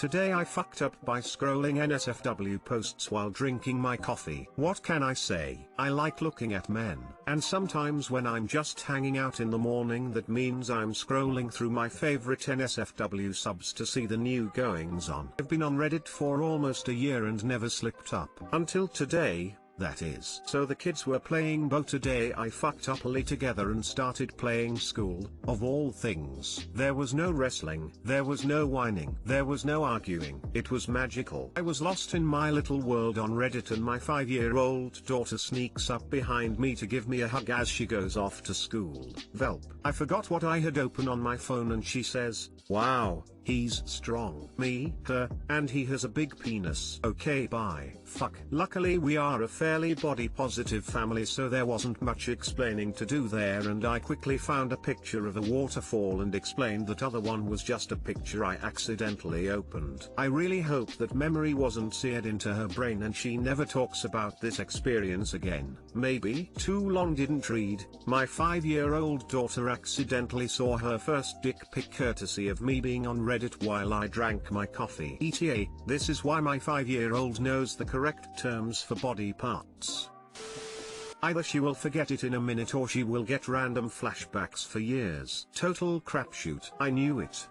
Today I fucked up by scrolling NSFW posts while drinking my coffee. What can I say? I like looking at men, and sometimes when I'm just hanging out in the morning that means I'm scrolling through my favorite NSFW subs to see the new goings on. I've been on Reddit for almost a year and never slipped up. Until today, that is. So the kids were playing Bo. Today I fucked up early together and started playing School, of all things. There was no wrestling, there was no whining, there was no arguing. It was magical. I was lost in my little world on Reddit and my 5-year-old daughter sneaks up behind me to give me a hug as she goes off to school. Velp. I forgot what I had open on my phone and she says, "Wow, he's strong." Me, her, and he has a big penis. Okay, bye. Fuck. Luckily we are a fairly body positive family, so there wasn't much explaining to do there, and I quickly found a picture of a waterfall and explained that other one was just a picture I accidentally opened. I really hope that memory wasn't seared into her brain and she never talks about this experience again. Maybe. Too long didn't read. My 5-year-old daughter accidentally saw her first dick pic courtesy of me being on Reddit while I drank my coffee. ETA, this is why my 5-year-old knows the correct terms for body parts. Either she will forget it in a minute or she will get random flashbacks for years. Total crapshoot. I knew it.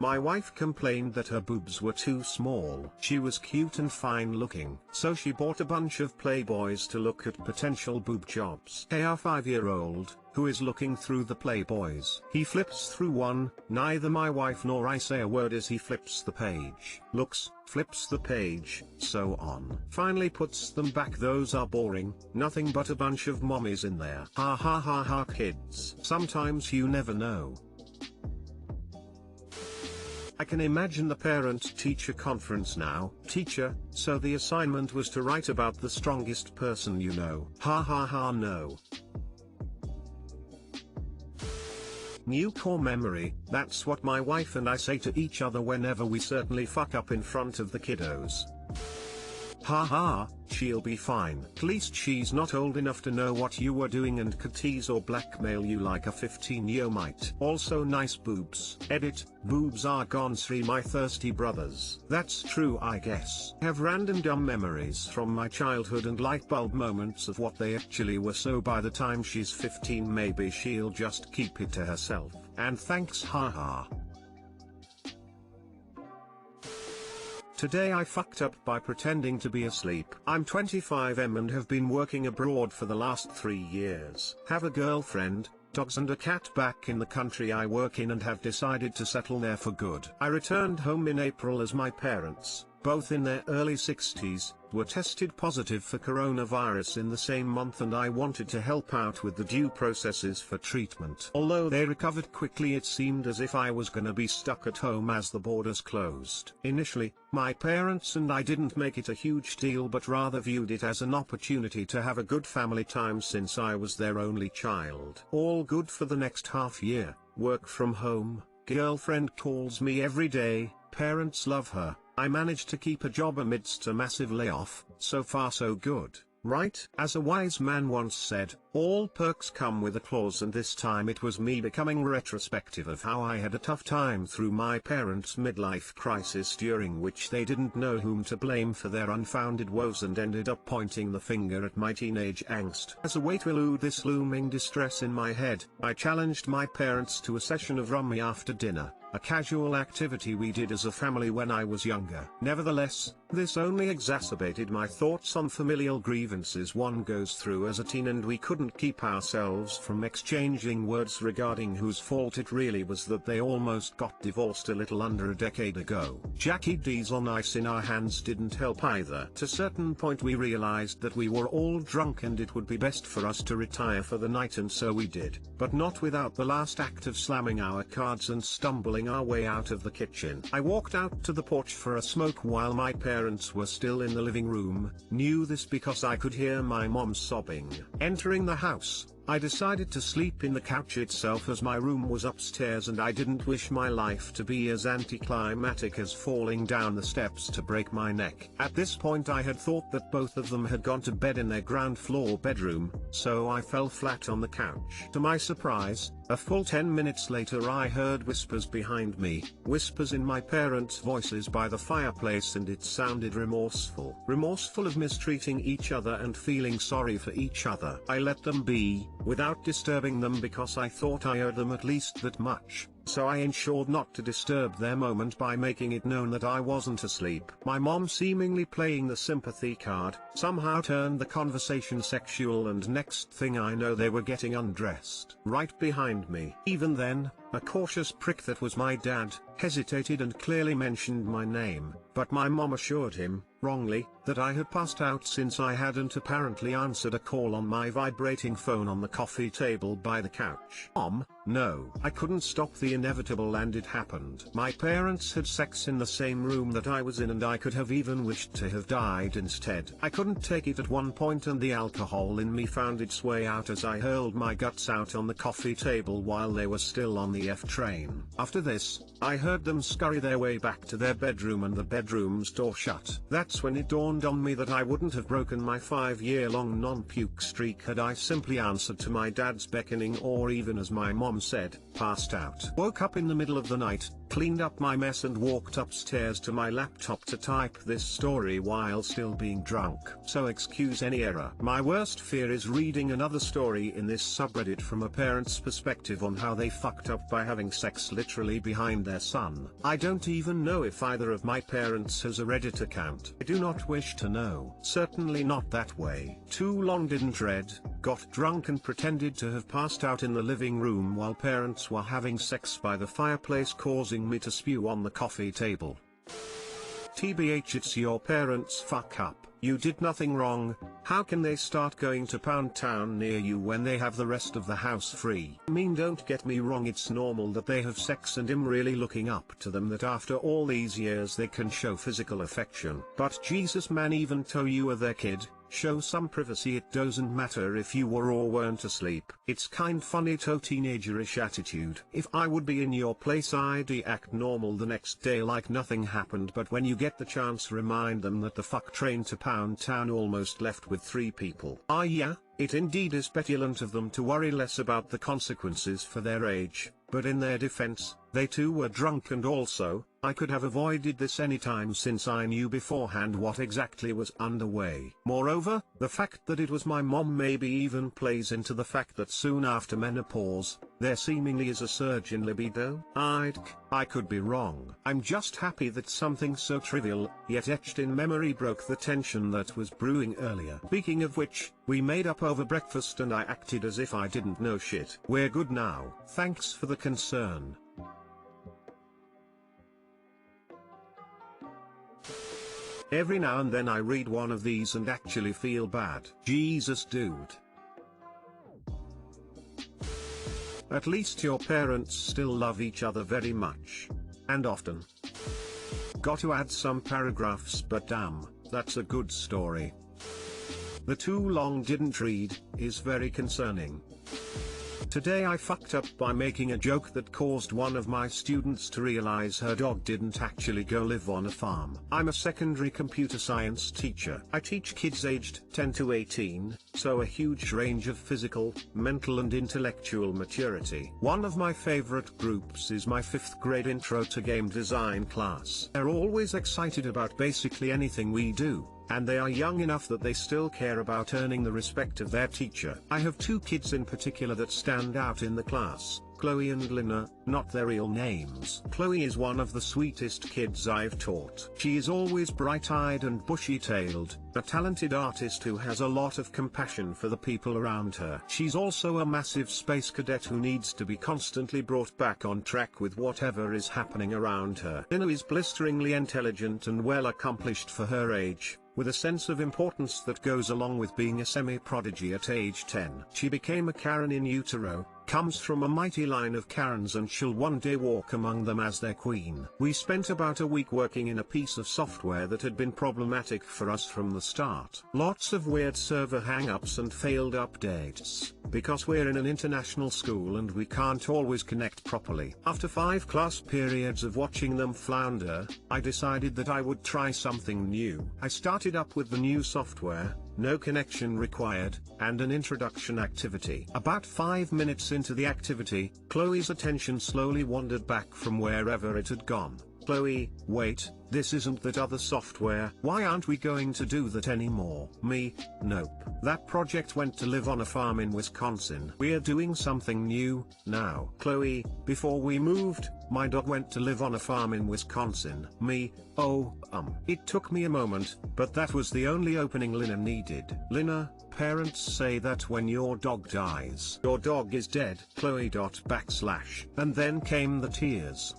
My wife complained that her boobs were too small. She was cute and fine looking, so she bought a bunch of Playboys to look at potential boob jobs. Hey, our 5-year-old, who is looking through the Playboys. He flips through one, neither my wife nor I say a word as he flips the page. Looks, flips the page, so on. Finally puts them back. Those are boring, nothing but a bunch of mommies in there. Ha ha ha ha kids. Sometimes you never know. I can imagine the parent-teacher conference now. Teacher, so the assignment was to write about the strongest person you know. Ha ha ha no. New core memory, that's what my wife and I say to each other whenever we certainly fuck up in front of the kiddos. Haha, she'll be fine. At least she's not old enough to know what you were doing and could tease or blackmail you like a 15-year-old. Also nice boobs. Edit, boobs are gone. Sri my thirsty brothers. That's true I guess. Have random dumb memories from my childhood and light bulb moments of what they actually were, so by the time she's 15 maybe she'll just keep it to herself. And thanks haha. Today I fucked up by pretending to be asleep. I'm 25 and have been working abroad for the last 3 years. Have a girlfriend, dogs and a cat back in the country I work in and have decided to settle there for good. I returned home in April as my parents, both in their early 60s, were tested positive for coronavirus in the same month, and I wanted to help out with the due processes for treatment. Although they recovered quickly, it seemed as if I was gonna be stuck at home as the borders closed. Initially, my parents and I didn't make it a huge deal but rather viewed it as an opportunity to have a good family time since I was their only child. All good for the next half year, work from home, girlfriend calls me every day, parents love her. I managed to keep a job amidst a massive layoff. So far so good, right? As a wise man once said, all perks come with a clause, and this time it was me becoming retrospective of how I had a tough time through my parents' midlife crisis, during which they didn't know whom to blame for their unfounded woes and ended up pointing the finger at my teenage angst. As a way to elude this looming distress in my head, I challenged my parents to a session of rummy after dinner, a casual activity we did as a family when I was younger. Nevertheless, this only exacerbated my thoughts on familial grievances one goes through as a teen, and we couldn't keep ourselves from exchanging words regarding whose fault it really was that they almost got divorced a little under a decade ago. Jackie D's on ice in our hands didn't help either. At a certain point we realized that we were all drunk and it would be best for us to retire for the night, and so we did, but not without the last act of slamming our cards and stumbling our way out of the kitchen. I walked out to the porch for a smoke while my parents were still in the living room, knew this because I could hear my mom sobbing. Entering the house, I decided to sleep in the couch itself as my room was upstairs and I didn't wish my life to be as anticlimactic as falling down the steps to break my neck. At this point I had thought that both of them had gone to bed in their ground floor bedroom, so I fell flat on the couch. To my surprise, A full 10 minutes later I heard whispers behind me, whispers in my parents' voices by the fireplace, and it sounded remorseful. Remorseful of mistreating each other and feeling sorry for each other. I let them be, without disturbing them, because I thought I owed them at least that much. So I ensured not to disturb their moment by making it known that I wasn't asleep. My mom, seemingly playing the sympathy card, somehow turned the conversation sexual, and next thing I know they were getting undressed right behind me. Even then, a cautious prick that was my dad hesitated and clearly mentioned my name, but my mom assured him, wrongly, that I had passed out since I hadn't apparently answered a call on my vibrating phone on the coffee table by the couch. Mom, no. I couldn't stop the inevitable, and it happened. My parents had sex in the same room that I was in, and I could have even wished to have died instead. I couldn't take it at one point, and the alcohol in me found its way out as I hurled my guts out on the coffee table while they were still on the F train. After this, I heard them scurry their way back to their bedroom, and the bedroom's door shut. That's when it dawned on me that I wouldn't have broken my 5-year-long non-puke streak had I simply answered to my dad's beckoning, or even, as my mom said, passed out. Woke up in the middle of the night, cleaned up my mess, and walked upstairs to my laptop to type this story while still being drunk. So excuse any error. My worst fear is reading another story in this subreddit from a parent's perspective on how they fucked up by having sex literally behind their son. I don't even know if either of my parents has a Reddit account. I do not wish to know. Certainly not that way. Too long didn't read, got drunk and pretended to have passed out in the living room while parents were having sex by the fireplace, causing me to spew on the coffee table. TBH, it's your parents' fuck up. You did nothing wrong. How can they start going to Pound Town near you when they have the rest of the house free? I mean, don't get me wrong, it's normal that they have sex and I'm really looking up to them that after all these years they can show physical affection. But Jesus man, even though you are their kid, show some privacy. It doesn't matter if you were or weren't asleep. It's kind funny to teenagerish attitude. If I would be in your place, I'd act normal the next day like nothing happened, but when you get the chance, remind them that the fuck train to Pound Town almost left with 3 people. Ah yeah, it indeed is petulant of them to worry less about the consequences for their age, but in their defense, they too were drunk, and also, I could have avoided this anytime since I knew beforehand what exactly was underway. Moreover, the fact that it was my mom maybe even plays into the fact that soon after menopause, there seemingly is a surge in libido. I could be wrong. I'm just happy that something so trivial, yet etched in memory, broke the tension that was brewing earlier. Speaking of which, we made up over breakfast and I acted as if I didn't know shit. We're good now. Thanks for the concern. Every now and then I read one of these and actually feel bad. Jesus dude. At least your parents still love each other very much. And often. Got to add some paragraphs, but damn, that's a good story. The too long didn't read is very concerning. Today I fucked up by making a joke that caused one of my students to realize her dog didn't actually go live on a farm. I'm a secondary computer science teacher. I teach kids aged 10 to 18, so a huge range of physical, mental and intellectual maturity. One of my favorite groups is my 5th grade intro to game design class. They're always excited about basically anything we do, and they are young enough that they still care about earning the respect of their teacher. I have 2 kids in particular that stand out in the class, Chloe and Lina, not their real names. Chloe is one of the sweetest kids I've taught. She is always bright-eyed and bushy-tailed, a talented artist who has a lot of compassion for the people around her. She's also a massive space cadet who needs to be constantly brought back on track with whatever is happening around her. Lina is blisteringly intelligent and well accomplished for her age, with a sense of importance that goes along with being a semi-prodigy at age 10. She became a Karen in utero, comes from a mighty line of Karens, and she'll one day walk among them as their queen. We spent about a week working in a piece of software that had been problematic for us from the start. Lots of weird server hang-ups and failed updates, because we're in an international school and we can't always connect properly. After 5 class periods of watching them flounder, I decided that I would try something new. I started up with the new software, no connection required, and an introduction activity. About 5 minutes into the activity, Chloe's attention slowly wandered back from wherever it had gone. Chloe, wait, this isn't that other software. Why aren't we going to do that anymore? Me, nope. That project went to live on a farm in Wisconsin. We're doing something new now. Chloe, before we moved, my dog went to live on a farm in Wisconsin. Me, oh, It took me a moment, but that was the only opening Lina needed. Lina, parents say that when your dog dies, your dog is dead. Chloe. And then came the tears.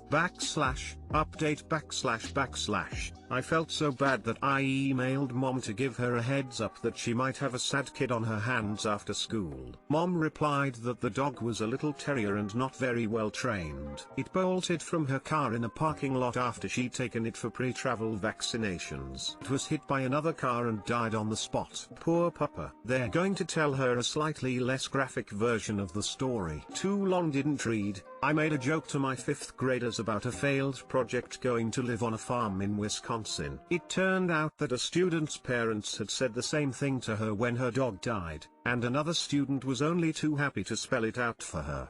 Update // I felt so bad that I emailed mom to give her a heads up that she might have a sad kid on her hands after school. Mom replied that the dog was a little terrier and not very well trained. It bolted from her car in a parking lot after she'd taken it for pre-travel vaccinations. It was hit by another car and died on the spot. Poor puppa. They're going to tell her a slightly less graphic version of the story. Too long didn't read. I made a joke to my 5th graders about a failed project going to live on a farm in Wisconsin. It turned out that a student's parents had said the same thing to her when her dog died, and another student was only too happy to spell it out for her.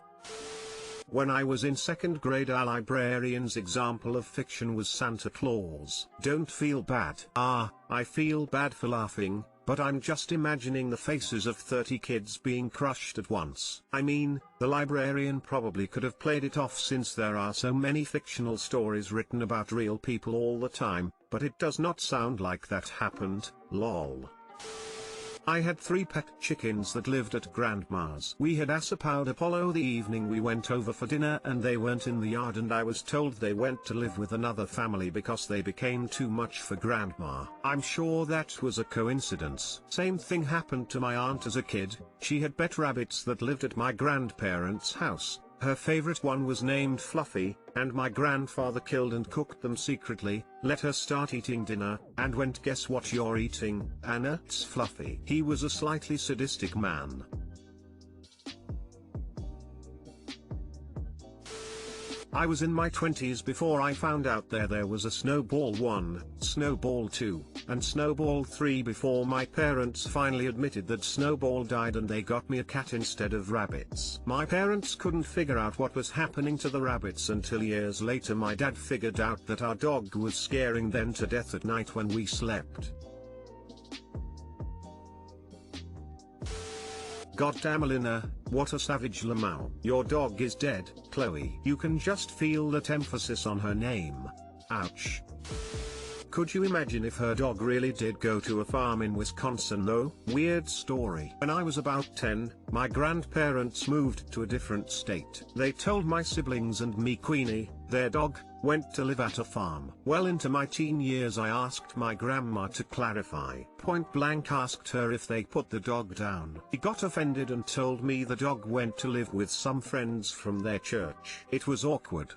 When I was in 2nd grade, our librarian's example of fiction was Santa Claus. Don't feel bad. I feel bad for laughing, but I'm just imagining the faces of 30 kids being crushed at once. I mean, the librarian probably could have played it off since there are so many fictional stories written about real people all the time, but it does not sound like that happened, lol. I had 3 pet chickens that lived at Grandma's. We had Asapowed Apollo the evening we went over for dinner, and they weren't in the yard, and I was told they went to live with another family because they became too much for Grandma. I'm sure that was a coincidence. Same thing happened to my aunt as a kid. She had pet rabbits that lived at my grandparents' house. Her favorite one was named Fluffy, and my grandfather killed and cooked them secretly, let her start eating dinner, and went, "Guess what you're eating, Anna?" "It's Fluffy." He was a slightly sadistic man. I was in my 20s before I found out there was a Snowball 1, Snowball 2, and Snowball 3 before my parents finally admitted that Snowball died and they got me a cat instead of rabbits. My parents couldn't figure out what was happening to the rabbits until years later my dad figured out that our dog was scaring them to death at night when we slept. Goddamn Lina, what a savage Lamau. Your dog is dead, Chloe. You can just feel that emphasis on her name. Ouch. Could you imagine if her dog really did go to a farm in Wisconsin though? Weird story. When I was about 10, my grandparents moved to a different state. They told my siblings and me Queenie, their dog, went to live at a farm. Well into my teen years I asked my grandma to clarify. Point blank asked her if they put the dog down. She got offended and told me the dog went to live with some friends from their church. It was awkward.